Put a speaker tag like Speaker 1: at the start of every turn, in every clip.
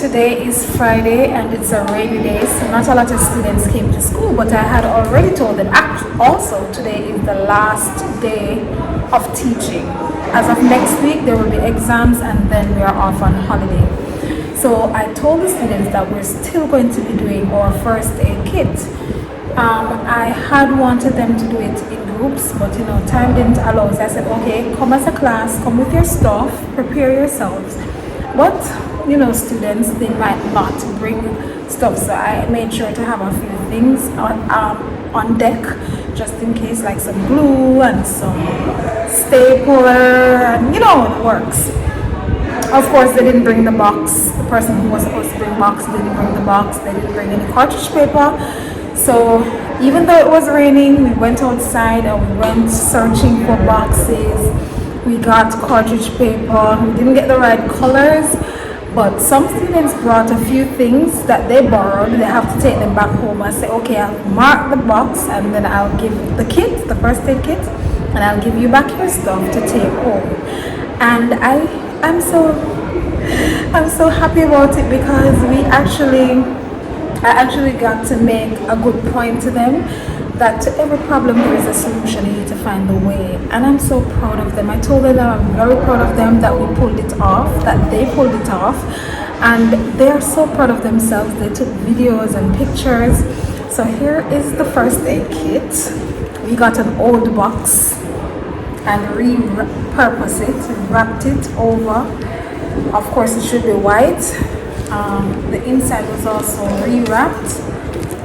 Speaker 1: Today is Friday and it's a rainy day, so not a lot of students came to school, but I had already told them also today is the last day of teaching. As of next week there will be exams and then we are off on holiday. So I told the students that we're still going to be doing our first aid kit. I had wanted them to do it in groups, but time didn't allow. So I said, okay, come as a class, come with your stuff, prepare yourselves. But students, they might not bring stuff, so I made sure to have a few things on deck just in case, like some glue and some stapler, and it works. Of course, they didn't bring the box. The person who was supposed to bring box didn't bring the box. They didn't bring any cartridge paper. So even though it was raining, we went outside and we went searching for boxes. We got cartridge paper. We didn't get the right colors, but some students brought a few things that they borrowed. They have to take them back home. I say, okay, I'll mark the box and then I'll give the kit, the first aid kit, and I'll give you back your stuff to take home. And I'm so happy about it because I actually got to make a good point to them that to every problem there is a solution. You need to find the way, and I'm so proud of them. I told them that I'm very proud of them that we pulled it off, that they pulled it off, and they are so proud of themselves. They took videos and pictures. So here is the first aid kit. We got an old box and repurposed it, wrapped it over. Of course it should be white. The inside was also rewrapped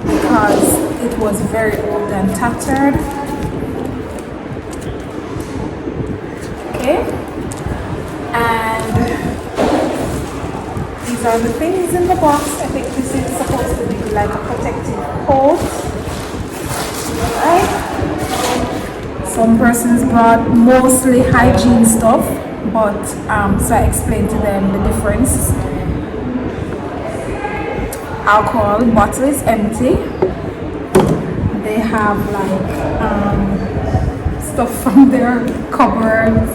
Speaker 1: because it was very old and tattered. Okay, and these are the things in the box. I think this is supposed to be like a protective coat, right? Some persons brought mostly hygiene stuff, but so I explained to them the difference. Alcohol bottle is empty. They have like stuff from their cupboards.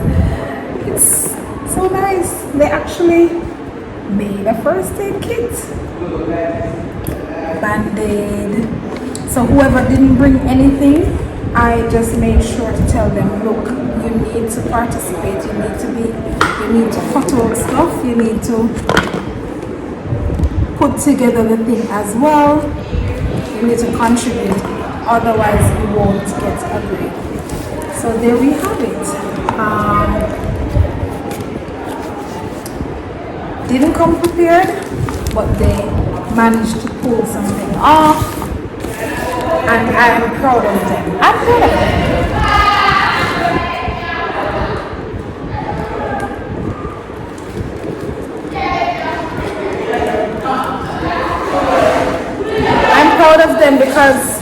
Speaker 1: It's so nice. They actually made a first aid kit, band-aid. So whoever didn't bring anything, I just made sure to tell them, look, you need to participate. You need to cut out stuff. You need to put together the thing as well. You need to contribute, otherwise you won't get a grade. So there we have it. Didn't come prepared, but they managed to pull something off, and I am proud of them. I'm proud of them. Of them because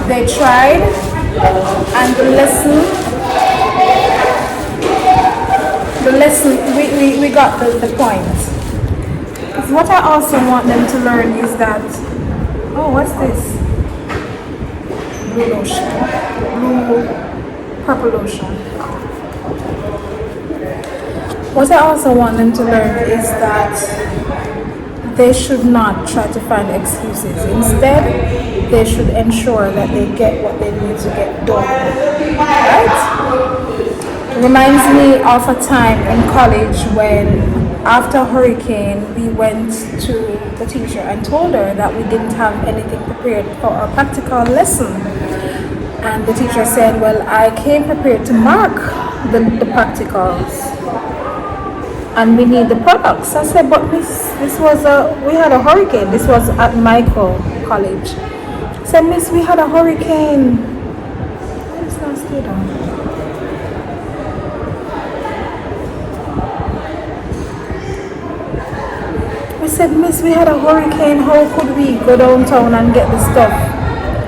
Speaker 1: they tried, and the lesson we got the point. Because what I also want them to learn is that, oh, what's this? Blue lotion, blue purple lotion. What I also want them to learn is that they should not try to find excuses. Instead, they should ensure that they get what they need to get done. Right? Reminds me of a time in college when, after a hurricane, we went to the teacher and told her that we didn't have anything prepared for our practical lesson. And the teacher said, well, I came prepared to mark the practicals, and we need the products. I said, but miss, we had a hurricane. This was at Michael College. I said, miss, we had a hurricane. Let's not stay down. We said, miss, we had a hurricane. How could we go downtown and get the stuff?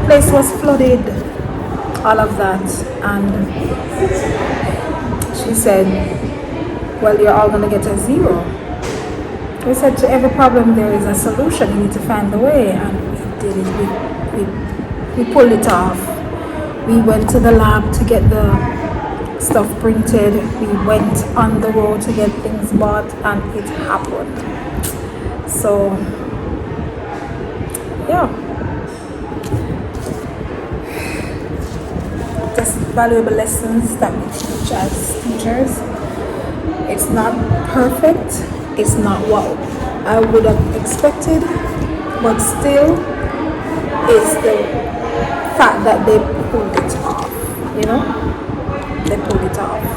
Speaker 1: Place was flooded. All of that. And she said, well, you're all going to get a 0. We said to every problem there is a solution. You need to find the way, and we did it. We pulled it off. We went to the lab to get the stuff printed. We went on the road to get things bought, and it happened. So yeah, just valuable lessons that we teach as teachers. It's not perfect, it's not what I would have expected, but still it's the fact that they pulled it off, they pulled it off.